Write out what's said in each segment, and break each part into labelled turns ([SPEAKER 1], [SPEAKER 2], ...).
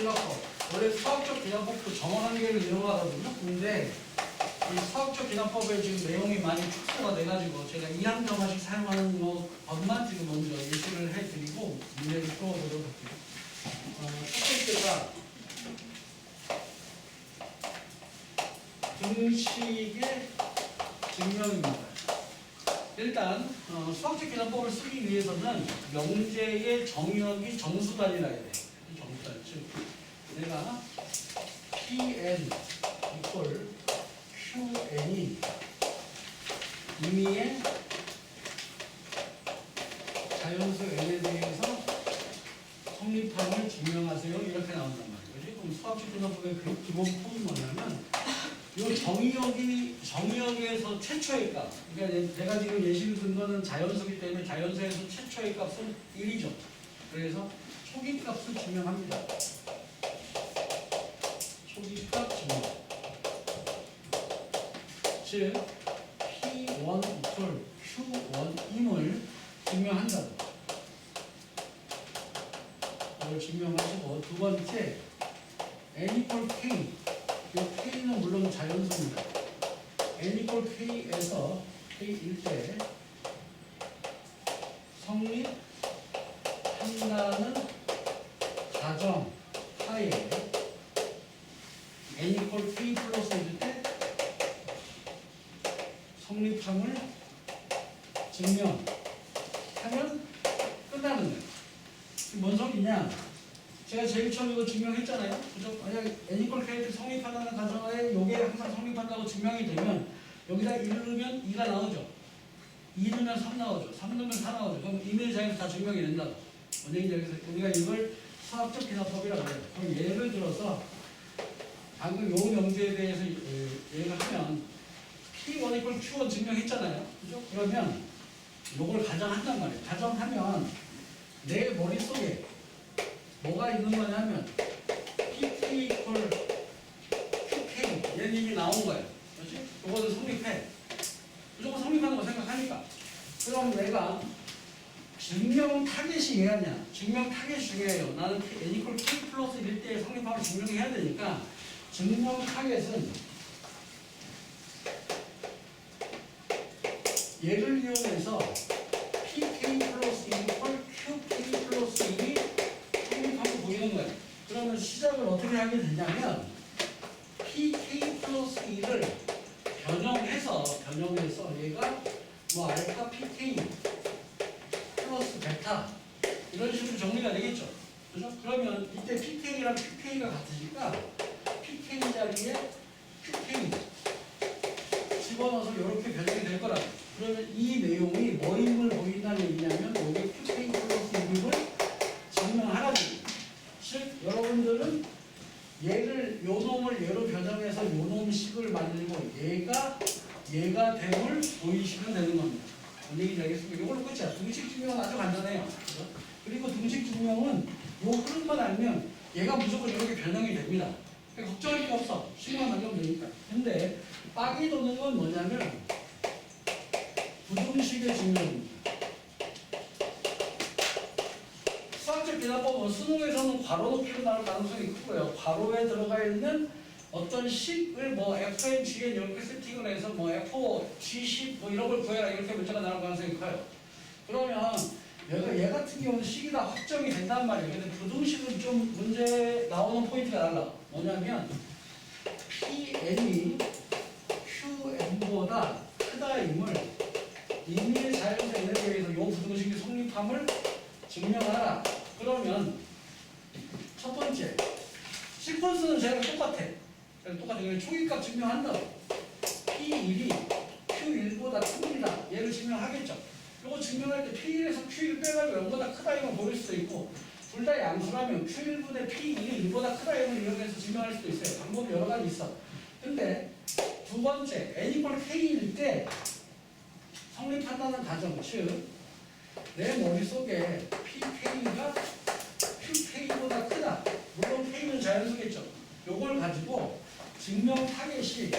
[SPEAKER 1] 기납법. 원래 수학적 기납법도 정원한계를 이용하거든요. 근데 이 수학적 기납법에 지금 내용이 많이 축소가 돼가지고 제가 2항점화씩 사용하는 것만 지금 먼저 예시를 해드리고 문제를 풀어보도록 할게요. 첫 번째가 등식의 증명입니다. 일단 수학적 기납법을 쓰기 위해서는 명제의 정의역이 정수단위라 해야 돼요. 정수단. 즉 내가 Pn equal Qn이 임의의 자연수 n에 대해서 성립함을 증명하세요. 이렇게 나온단 말이에요. 그럼 수학적 기납법의 그 기본 폼이 뭐냐면 이 정의역에서 최초의 값. 그러니까 내가 지금 예시를 든 거는 자연수이기 때문에 자연수에서 최초의 값은 1이죠. 그래서 초기 값을 증명합니다. 초기 값 증명. 즉 P1 equal Q1임을 증명한다. 이걸 증명하시고 두 번째 N equal K. 이 K는 물론 자연수입니다. N equal K에서 K일 때 성립한다는 가정 하에 N equal K 플러스일 때 성립함을 증명하면 끝나는 거예요. 뭔 소리냐? 제가 제일 처음 이거 증명했잖아요. 그죠? 만약 N equal K를 성립한다는 가정하에 이게 항상 성립한다고 증명이 되면 여기다 1 넣으면 2가 나오죠. 2 넣으면 3 나오죠. 3 넣으면 4 나오죠. 그럼 임의의 자연수 다 증명이 된다고. 원행자에서 우리가 이걸 수학적 기납법이라고 해요. 그럼 예를 들어서 방금 요 명제에 대해서 얘를 하면 P1 equal Q1 증명했잖아요. 그죠? 그러면 요걸 가정한단 말이에요. 가정하면 내 머릿속에 뭐가 있는 거냐면 PT equal QK 얘는 이미 나온 거예요. 그렇지? 이거는 성립해. 무조건 성립하는 거 생각하니까. 그럼 내가 증명 타겟이 얘냐? 증명 타겟이 중요해요. 나는 N equal K 플러스 1대의 성립함을 증명해야 되니까 증명 타겟은 얘를 이용해서 PK 플러스 1 equal QK 플러스 1이 성립하고 보이는 거예요. 그러면 시작을 어떻게 하게 되냐면 PK 플러스 1을 변형해서 얘가 뭐 알파 PK 플러스 베타 이런 식으로 정리가 되겠죠. 그죠? 그러면 이때 PK랑 QK가 같으니까 PK 자리에 QK 집어넣어서 이렇게 변형이 될 거라. 그러면 이 내용이 뭐임을 보인다는 얘기냐면 여기 QK 플러스 1을 증명하라는 얘기예요. 즉 여러분들은 요 놈을 얘로 변형해서 요 놈식을 만들고 얘가 됨을 보이시면 되는 겁니다. 뭔 얘기인지 알겠습니까? 이걸로 끝이야. 등식 증명은 아주 간단해요. 그렇죠? 그리고 등식 증명은 요 흐름만 알면 얘가 무조건 이렇게 변형이 됩니다. 그러니까 걱정할 게 없어. 식만 만들면 되니까. 근데 빡이 도는 건 뭐냐면 부등식의 증명입니다. 수학적 기납법은 수능에서는 괄호 높이로 나올 가능성이 크고요. 괄호에 들어가 있는 어떤 식을 뭐 FN, GN 이렇게 세팅을 해서 뭐 F, G10 뭐 이런 걸 구해라 이렇게 문제가 나올 가능성이 커요. 그러면 얘 같은 경우는 식이 다 확정이 된단 말이에요. 근데 부등식은 좀 문제 나오는 포인트가 달라. 뭐냐면 PN이 QN보다 크다임을 임의의 자연수 n에 대해서 이 부등식이 성립함을 증명하라. 그러면 첫 번째 시퀀스는 쟤랑 똑같아. 그냥 초기값 증명한다고. P1이 Q1보다 큽니다. 얘를 증명하겠죠. 이거 증명할 때 P1에서 Q1 빼가지고 0보다 크다 이건 보일 수도 있고 둘 다 양수라면 Q1분의 P1이 1보다 크다 이걸 이용해서 증명할 수도 있어요. 방법이 여러 가지 있어. 근데 두 번째 N equal K일 때 성립한다는 가정, 즉 내 머릿속에 PK가 QK보다 크다. 물론 K는 자연수겠죠. 요걸 가지고 증명 타겟이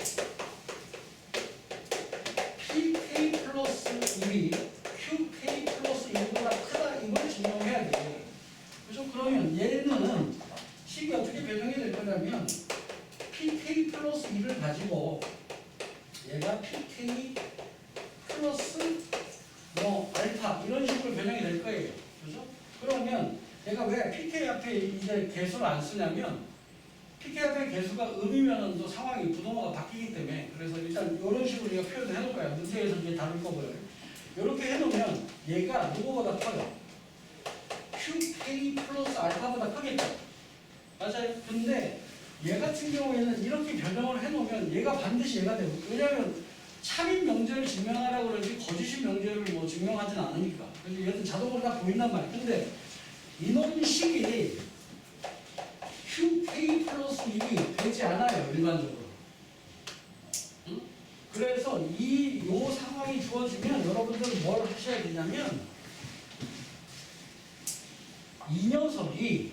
[SPEAKER 1] PK 플러스 1이 QK 플러스 1보다 크다. 이걸 증명해야 돼. 그죠? 그러면 얘는 식이 어떻게 알파 이런 식으로 변형이 될 거예요. 그죠? 그러면 내가 왜 PK 앞에 이제 개수를 안 쓰냐면 PK 앞에 개수가 음이면은 또 상황이 부동어가 바뀌기 때문에 그래서 일단 이런 식으로 우리가 표현을 해놓을 거야. 문제에서 이제 다룰 거고요. 이렇게 해놓으면 얘가 누구보다 커요. QK 플러스 알파보다 크겠죠. 맞아요. 근데 얘 같은 경우에는 이렇게 변형을 해놓으면 얘가 반드시 얘가 되고 왜냐하면 참인 명제를 증명하라고 그러지 거짓인 명제를 뭐 증명하진 않으니까. 그래서 얘는 자동으로 다 보인단 말이에요. 근데 이놈식이 QK 플러스 1이 되지 않아요. 일반적으로. 응? 그래서 요 상황이 주어지면 여러분들은 뭘 하셔야 되냐면 이 녀석이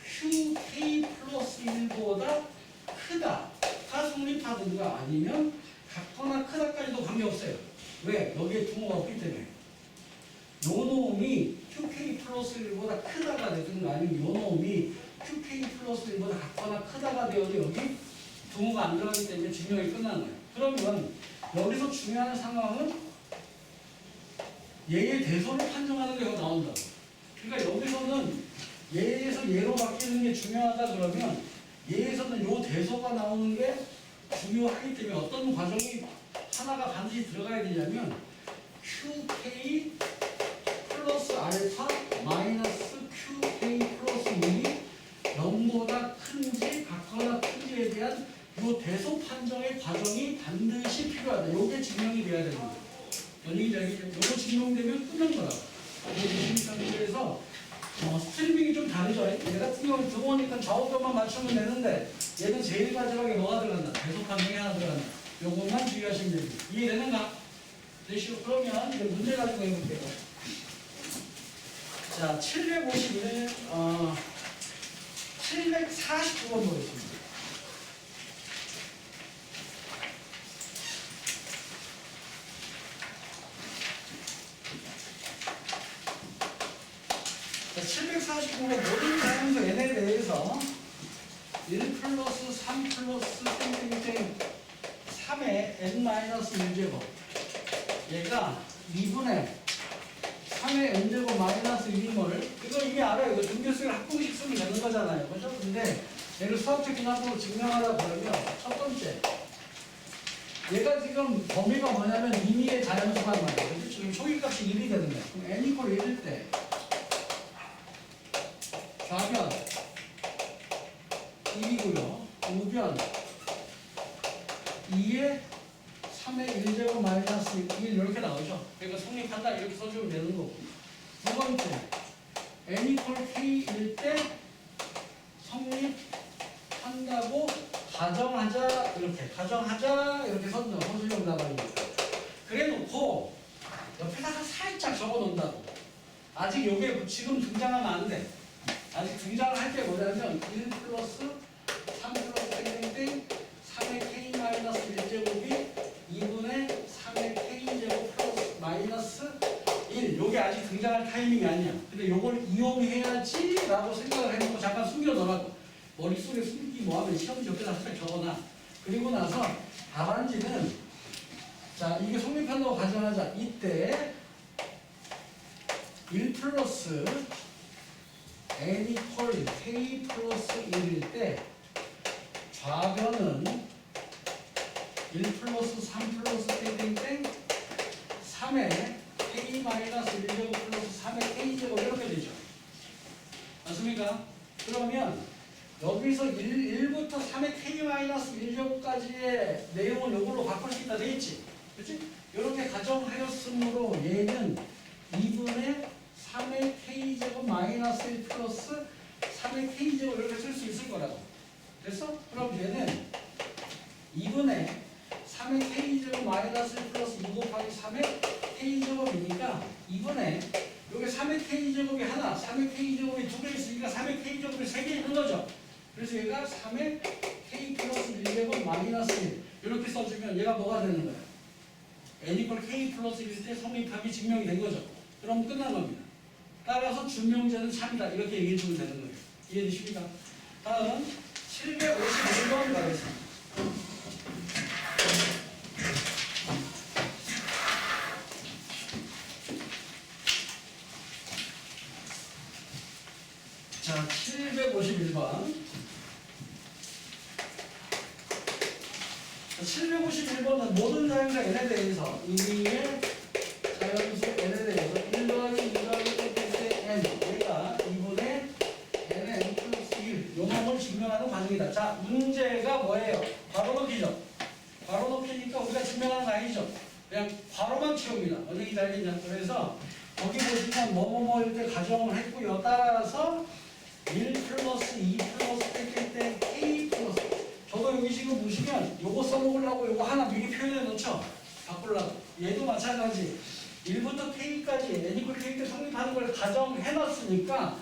[SPEAKER 1] QK 플러스 1보다 크다가 성립하든가 아니면 같거나 크다까지도 관계없어요. 왜? 여기에 부모가 없기 때문에. 요 놈이 QK 플러스 1보다 크다가 되든가 아니면 요 놈이 QK 플러스 1보다 같거나 크다가 되어도 여기 부모가 안 들어가기 때문에 증명이 끝나는 거예요. 그러면 여기서 중요한 상황은 얘의 대소를 판정하는 게 나온다. 그러니까 여기서는 얘에서 얘로 바뀌는 게 중요하다 그러면 얘에서는 요 대소가 나오는 게 중요하기 때문에 어떤 과정이 하나가 반드시 들어가야 되냐면 QK 플러스 알파 마이너스 QK 플러스 1이 0보다 큰지 같거나 큰지에 대한 요 대소 판정의 과정이 반드시 필요하다. 요게 증명이 돼야 되는 거예요. 연익이 되겠죠. 요거 증명되면 끝난 거라고. 그래서 스트리밍이 좀 다르죠. 얘 같은 경우는 등호니까 좌우변만 맞추면 되는데 얘는 제일 마지막에 뭐가 들어간다? 대소 판정이 하나 들어간다. 요것만 주의하시면 됩니다. 이해되는가? 되시고 그러면 이제 문제 가지고 해볼게요. 자, 751, 749번 보겠습니다. 자, 749번 모든 자연수 n에 대해서 1 플러스 3 플러스 땡땡땡 3의 n-1제곱 얘가 2분의 3의 n제곱 마이너스 1을 이거 이미 알아요. 이거 등교수를 학공식 쓰면 되는 거잖아요. 그죠? 근데 얘를 수학적 기납으로 증명하다 보면 첫 번째 얘가 지금 범위가 뭐냐면 임의의 자연수란 말이에요. 그죠? 지금 초기값이 1이 되는 거예요. 그럼 n 이퀄 1일 때 좌변 1이고요. 우변 2에 3의 1제곱 마이너스 1 이렇게 나오죠. 그러니까 성립한다 이렇게 써주면 되는 거고. 두 번째 n 이퀄 k일 때 성립한다고 가정하자 이렇게 써주려고 나가입니다. 그래 놓고 옆에다가 살짝 적어 놓는다고. 아직 요게 지금 등장하면 안 돼. 아직 등장을 할 때 뭐냐면 1 플러스 3 플러스 땡땡땡 3의 k 마이너스 1제곱이 2분의 3의 k제곱 플러스 마이너스 1 요게 아직 등장할 타이밍이 아니야. 근데 요걸 이용해야지 라고 생각을 해놓고 잠깐 숨겨놓으라고. 머릿속에 숨기 뭐하면 시험 옆에다 살짝 적어놔. 그리고 나서 답안지는 자 이게 성립한다고 가정하자. 이때 1 플러스 n 이퀄 k 플러스 1일 때 좌변은 1 플러스 3 플러스 땡땡땡 3의 k 마이너스 1제곱 플러스 3의 k제곱 이렇게 되죠. 맞습니까? 그러면 여기서 1부터 3의 k 마이너스 1제곱까지의 내용을 이걸로 바꿀 수 있다 되겠지? 그치? 이렇게 가정하였으므로 얘는 2분의 3의 k제곱 마이너스 1 플러스 3의 k제곱 이렇게 쓸 수 있을 거라고. 됐어? 그럼 얘는 2분의 3의 k제곱 마이너스 1 플러스 2 곱하기 3의 k제곱이니까 2분의 여기 3의 k제곱이 하나, 3의 k제곱이 두 개 있으니까 3의 k제곱이 세 개 있는 거죠. 그래서 얘가 3의 k 플러스 1제곱 마이너스 1 이렇게 써주면 얘가 뭐가 되는 거야? n 이퀄 k 플러스 1일 때 성립함이 증명이 된 거죠. 그럼 끝난 겁니다. 따라서 준명제는 참이다 이렇게 얘기해 주면 되는 거예요. 이해되십니까? 다음 751번 가겠습니다. 자, 751번. 751번은 모든 자연수 n에 대해서 이의 자연수 n에 대해서 1 더하기 2 더하기 n 얘가 2분의 nn 플러스 1 요놈을 증명하는 과정이다. 자, 문제가 뭐예요? 괄호 넣기죠. 괄호 넣기니까 우리가 증명하는 거 아니죠. 그냥 괄호만 채웁니다. 어느 게 달리냐. 그래서 거기 보시면 뭐뭐뭐일 때 가정을 했고요. 따라서 1 플러스 2 플러스 뺄 때 k 플러스 저도 여기 지금 보시면 요거 써먹으려고 요거 하나 미리 표현해 놓죠. 바꾸려고. 얘도 마찬가지. 1부터 k까지 n = k 때 성립하는 걸 가정해 놨으니까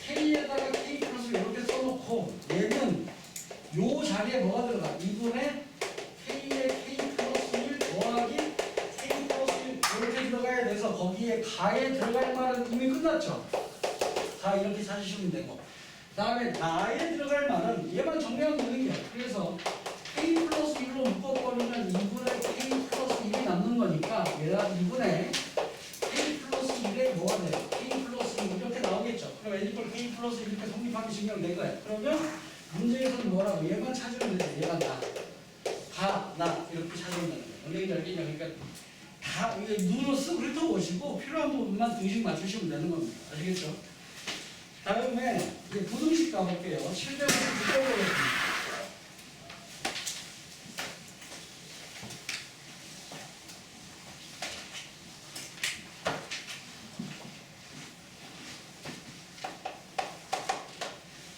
[SPEAKER 1] k에다가 k 플러스 이렇게 써놓고 얘는 요 자리에 뭐가 들어가? 2분의 k에 k 플러스 1 더하기 k 플러스 1 이렇게 들어가야 돼서 거기에 가에 들어갈 말은 이미 끝났죠. 다 이렇게 찾으시면 되고 그 다음에 나에 들어갈 말은 얘만 정리하면 되는 거야. 그래서 k 플러스 1로 묶어버리면 2분의 k 플러스 1이 남는 거니까 얘가 2분의 k 플러스 1에 뭐가 돼요? k 플러스 1 이렇게 나오겠죠. 그럼 n = k 플러스 1 이렇게 성립하기 증명된 거야. 그러면 문제에서는 뭐라고? 얘만 찾으면 돼. 얘가 나, 가, 나 이렇게 찾으면 되는 거야. 원래는 알겠냐? 그러니까 다 눈으로 쓰고 훑어보시고 필요한 부분만 등식 맞추시면 되는 겁니다. 아시겠죠? 다음에 이제 부등식 가볼게요. 700을 묶어보겠습니다.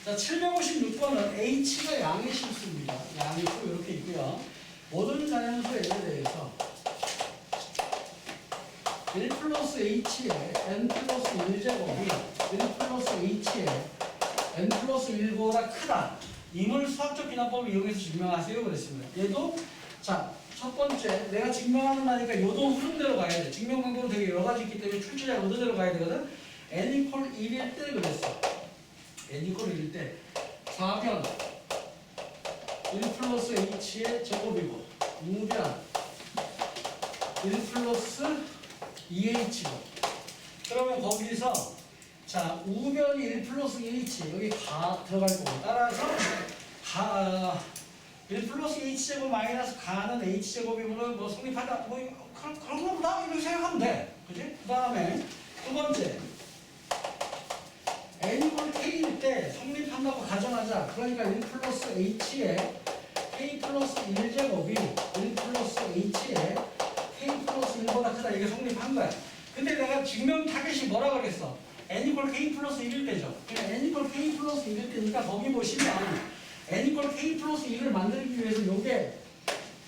[SPEAKER 1] 자, 756번은 H가 양의 실수입니다. 양이 또 이렇게 있고요. 모든 자연수에 대해서 1 플러스 H에 n 플러스 1제곱이 1 플러스 H에 n 플러스 1보다 크다. 임을 수학적 비난법을 이용해서 증명하세요. 그랬습니다. 얘도 자, 첫 번째 내가 증명하는 거니까 요도 흐름대로 가야 돼. 증명 방법은 되게 여러 가지 있기 때문에 출제자 의도대로 가야 되거든. n = 1일 때 그랬어. n = 1일 때 4변 1 플러스 H의 제곱이고 우변 1 플러스 2H고 그러면 거기서 자 우변이 1 플러스 2H 여기 가 들어갈 거고 따라서 1 플러스 H제곱 마이너스 가는 H제곱이면 뭐 성립하다 뭐 그런 거보다 이렇게 생각하면 돼. 그지? 그 다음에 두 번째 n = k일 때 성립한다고 가정하자. 그러니까 1 플러스 h에 k 플러스 1제곱이 1 플러스 h에 k 플러스 1보다 크다. 이게 성립한 거야. 근데 내가 증명 타겟이 뭐라 그랬어? n = k 플러스 1일 때죠. 그러니까 n = k 플러스 1일 때니까 거기 보시면 n = k 플러스 1을 만들기 위해서 요게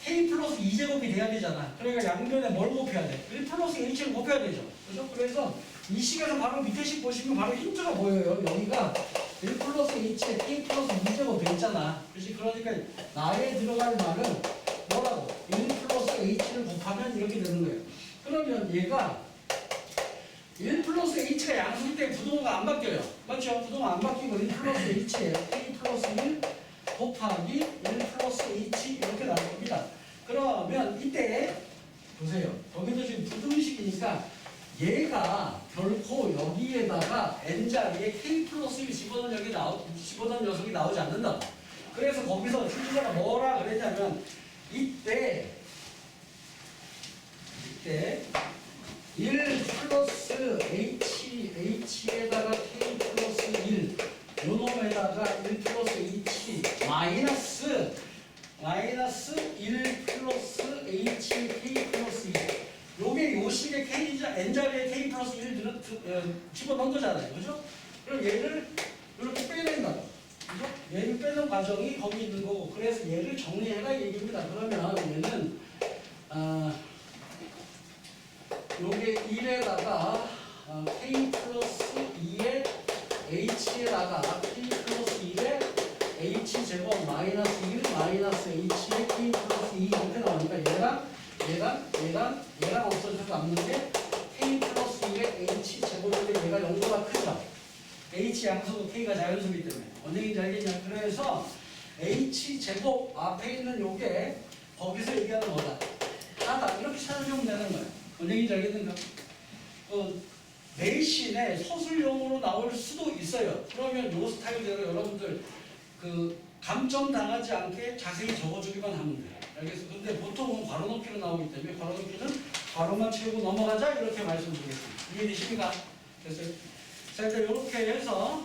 [SPEAKER 1] k 플러스 2제곱이 돼야 되잖아. 그러니까 양변에 뭘 곱해야 돼? 1 플러스 h를 곱해야 되죠. 그죠? 그래서 이 식에서 바로 밑에 식 보시면 바로 힌트가 보여요. 여기가 1 플러스 h에 k 플러스 2제곱 돼 있잖아. 그렇지? 그러니까 나에 들어갈 말은 뭐라고? 1 플러스 h를 곱하면 이렇게 되는 거예요. 그러면 얘가 1 플러스 h가 양수일 때 부동호가 안 바뀌어요. 맞죠? 부동호 안 바뀌고 1 플러스 h에 k 플러스 1 곱하기 1 플러스 h 이렇게 나올 겁니다. 그러면 이때 보세요. 여기도 지금 부등식이니까 얘가 결코 여기에다가 n자리에 k 플러스 1 집어넣은 녀석이 나오지 않는다. 그래서 거기서 출제자가 뭐라 그랬냐면 이때 1 플러스 h에다가 k 플러스 1 요놈에다가 1 플러스 h 마이너스 1 플러스 h k 플러스 2 요게 요식의 n자리에 k 플러스 1을 집어넣은 거잖아요. 그죠? 그럼 얘를 이렇게 빼낸다. 그죠? 얘를 빼는 과정이 거기 있는 거고 그래서 얘를 정리해라 얘기입니다. 그러면 얘는 요게 1에다가 k 플러스 2에 h에다가 k 플러스 1에 h제곱 마이너스 1 마이너스 h에 k 플러스 2 이렇게 나오니까 얘랑 없어져서 남는 게 k 플러스 1에 h제곱인데 얘가 0보다 크죠. h 양수고 k가 자연수이기 때문에 언제인지 알겠냐. 그래서 h제곱 앞에 있는 요게 거기서 얘기하는 거다. 하다 이렇게 찾아주면 되는 거예요. 언제인지 알겠는가? 내신에 서술형으로 나올 수도 있어요. 그러면 요 스타일대로 여러분들 그 감점 당하지 않게 자세히 적어주기만 하면 돼요. 알겠어요? 근데 보통은 괄호 높이로 나오기 때문에 괄호 높이는 괄호만 채우고 넘어가자 이렇게 말씀드리겠습니다. 이해되십니까? 됐어요? 자, 일단 이렇게 해서